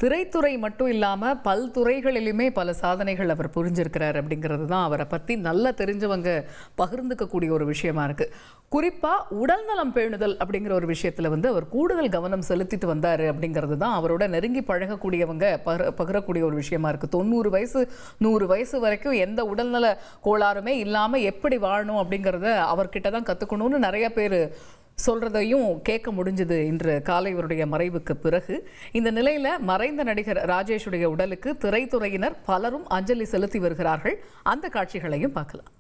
திரைத்துறை மட்டும் இல்லாம பல்துறைகளிலுமே பல சாதனைகள் அவர் புரிஞ்சிருக்கிறார் அப்படிங்கிறது தான் அவரை பத்தி நல்லா தெரிஞ்சவங்க பகிர்ந்துக்கக்கூடிய ஒரு விஷயமா இருக்கு. குறிப்பா உடல்நலம் பேணுதல் அப்படிங்கிற ஒரு விஷயத்துல அவர் கூடுதல் கவனம் செலுத்திட்டு வந்தாரு அப்படிங்கிறது தான் அவரோட நெருங்கி பழகக்கூடியவங்க பகிரக்கூடிய ஒரு விஷயமா இருக்கு. 90 வயசு 100 வயசு வரைக்கும் எந்த உடல்நல கோளாறுமே இல்லாம எப்படி வாழணும் அப்படிங்கிறத அவர்கிட்ட தான் கத்துக்கணும்னு நிறைய பேர் சொல்றதையும் கேட்க முடிஞ்சது இன்று காலை இவருடைய மறைவுக்கு பிறகு. இந்த நிலையில மறைந்த நடிகர் ராஜேஷுடைய உடலுக்கு திரைத்துறையினர் பலரும் அஞ்சலி செலுத்தி வருகிறார்கள். அந்த காட்சிகளையும் பார்க்கலாம்.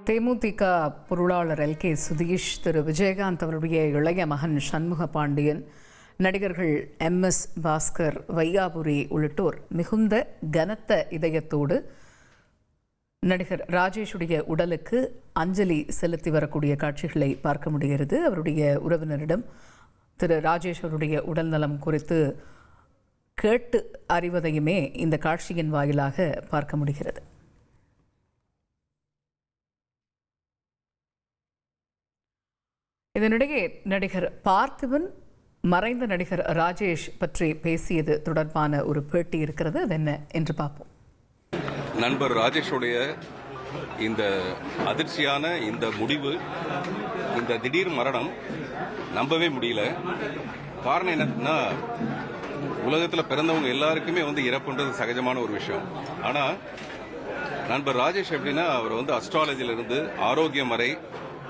தேமுதிக பொருளாளர் எல்.கே. சுதீஷ், திரு விஜயகாந்த் அவருடைய இளைய மகன் சண்முக பாண்டியன், நடிகர்கள் எம்.எஸ். பாஸ்கர், வையாபுரி உள்ளிட்டோர் மிகுந்த கனத்த இதயத்தோடு நடிகர் ராஜேஷுடைய உடலுக்கு அஞ்சலி செலுத்தி வரக்கூடிய காட்சிகளை பார்க்க முடிகிறது. அவருடைய உறவினரிடம் திரு ராஜேஷ் அவருடைய உடல்நலம் குறித்து கேட்டு அறிவதையுமே இந்த காட்சியின் வாயிலாக பார்க்க முடிகிறது. இதனிடையே நடிகர் பார்த்திபன் மறைந்த நடிகர் ராஜேஷ் பற்றி பேசியது தொடர்பான ஒரு பேட்டி இருக்கிறது. அது என்ன என்று பார்ப்போம். நண்பர் ராஜேஷுடைய இந்த அதிர்ச்சியான இந்த முடிவு, இந்த திடீர் மரணம் நம்பவே முடியல. காரணம் என்னன்னா, உலகத்தில் பிறந்தவங்க எல்லாருக்குமே இறப்புன்றது சகஜமான ஒரு விஷயம். ஆனா நண்பர் ராஜேஷ் எப்படின்னா, அவர் அஸ்ட்ராலஜிலிருந்து ஆரோக்கியம் வரை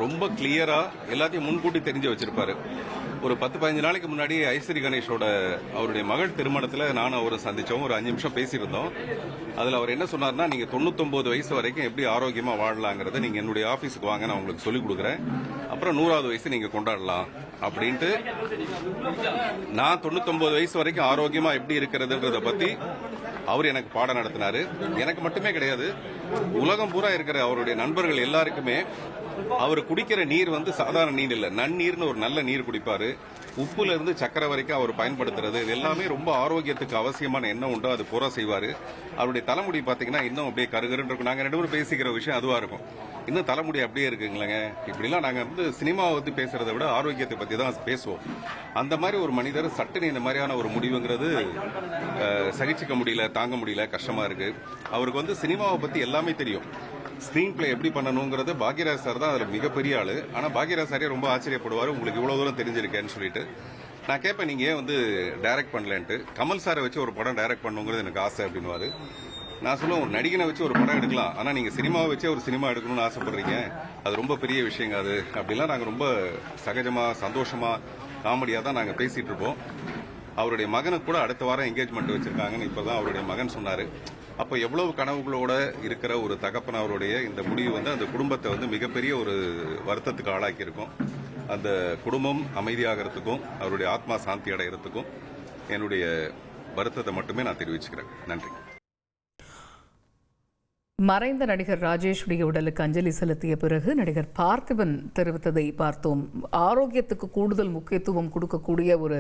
ரொம்ப கிளியரா எல்லாத்தையும் முன்கூட்டி தெரிஞ்சு வச்சிருப்பாரு. ஒரு 10-15 நாளைக்கு முன்னாடி ஐஸ்வரி கணேஷோட அவருடைய மகள் திருமணத்துல நானும் அவரை சந்திச்சோம். ஒரு 5 நிமிஷம் பேசியிருந்தோம். அதுல அவர் என்ன சொன்னார்னா, நீங்க 99 வயசு வரைக்கும் எப்படி ஆரோக்கியமா வாழலாங்கிறத நீங்க என்னுடைய ஆபீஸுக்கு வாங்க, நான் உங்களுக்கு சொல்லிக் கொடுக்குறேன். அப்புறம் 100வது வயசு நீங்க கொண்டாடலாம் அப்படின்ட்டு. நான் 99 வயசு வரைக்கும் ஆரோக்கியமா எப்படி இருக்கிறதுன்றத பத்தி அவர் எனக்கு பாடம் நடத்தினாரு. எனக்கு மட்டுமே கிடையாது, உலகம் பூரா இருக்கிற அவருடைய நண்பர்கள் எல்லாருக்குமே அவர் குடிக்கிற நீர் சாதாரண நீர் இல்ல, நன்னீர்னு ஒரு நல்ல நீர் குடிப்பாரு. உப்புல இருந்து சக்கரை வரைக்கும் அவர் பயன்படுத்துறது, இது எல்லாமே ரொம்ப ஆரோக்கியத்துக்கு அவசியமான எண்ணம் உண்டோ அது பூரா செய்வாரு. அவருடைய தலைமுடி பாத்தீங்கன்னா இன்னும் அப்படியே கருகருன்னு இருக்கும். நாங்க 2 பேரும் பேசிக்கிற விஷயம் அதுவா இருக்கும். இன்னும் தலைமுடி அப்படியே இருக்குங்களேங்க. இப்படிலாம் நாங்க சினிமாவை பேசுறதை விட ஆரோக்கியத்தை பத்தி தான் பேசுவோம். அந்த மாதிரி ஒரு மனிதர் சட்டுன்னு இந்த மாதிரியான ஒரு முடிவுங்கிறது சகிச்சுக்க முடியல, தாங்க முடியல, கஷ்டமா இருக்கு. அவருக்கு சினிமாவை பத்தி எல்லாமே தெரியும். ஸ்கிரீன் பிளே எப்படி பண்ணணுங்கிறது பாக்யராஜ் சார் தான் அதுல மிகப்பெரிய ஆளு. ஆனா பாக்யராஜ் சாரே ரொம்ப ஆச்சரியப்படுவாரு, உங்களுக்கு இவ்வளவு தூரம் தெரிஞ்சிருக்கேன்னு சொல்லிட்டு. நான் கேட்பேன், நீங்க ஏன் வந்து டைரக்ட் பண்ணலன்ட்டு. கமல் சாரை வச்சு ஒரு படம் டைரக்ட் பண்ணுங்கிறது எனக்கு ஆசை அப்படின்னுவாரு. நான் சொல்லுவேன், ஒரு நடிகனை வச்சு ஒரு படம் எடுக்கலாம், ஆனா நீங்க சினிமாவை வச்சு ஒரு சினிமா எடுக்கணும்னு ஆசைப்படுறீங்க, அது ரொம்ப பெரிய விஷயங்க அது அப்படிலாம் நாங்க ரொம்ப சகஜமா சந்தோஷமா காமெடியா தான் நாங்க பேசிட்டு இருப்போம். அவருடைய மகனுக்கு கூட அடுத்த வாரம் என்கேஜ்மெண்ட் வச்சிருக்காங்கன்னு இப்பதான் அவருடைய மகன் சொன்னாரு. அப்ப எவ்வளவு கனவுகளோட இருக்கிற ஒரு தகப்பன் அவருடைய இந்த முடிவு வந்து அந்த குடும்பத்தை வந்து மிகப்பெரிய ஒரு வருத்தத்துக்கு ஆளாக்கி இருக்கும். அந்த குடும்பம் அமைதியாகிறதுக்கும் அவருடைய ஆத்மா சாந்தி அடைகிறதுக்கும் என்னுடைய வருத்தத்தை மட்டுமே நான் தெரிவிச்சுக்கிறேன். நன்றி. மறைந்த நடிகர் ராஜேஷுடைய உடலுக்கு அஞ்சலி செலுத்திய பிறகு நடிகர் பார்த்திபன் தெரிவித்ததை பார்த்தோம். ஆரோக்கியத்துக்கு கூடுதல் முக்கியத்துவம் கொடுக்கக்கூடிய ஒரு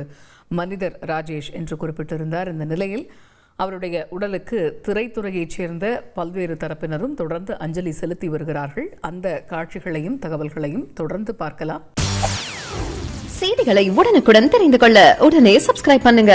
மனிதர் ராஜேஷ் என்று குறிப்பிட்டிருந்தார். இந்த நிலையில் அவருடைய உடலுக்கு திரைத்துறையைச் சேர்ந்த பல்வேறு தரப்பினரும் தொடர்ந்து அஞ்சலி செலுத்தி வருகிறார்கள். அந்த காட்சிகளையும் தகவல்களையும் தொடர்ந்து பார்க்கலாம். செய்திகளை உடனுக்குடன் தெரிந்து கொள்ள உடனே சப்ஸ்கிரைப் பண்ணுங்க.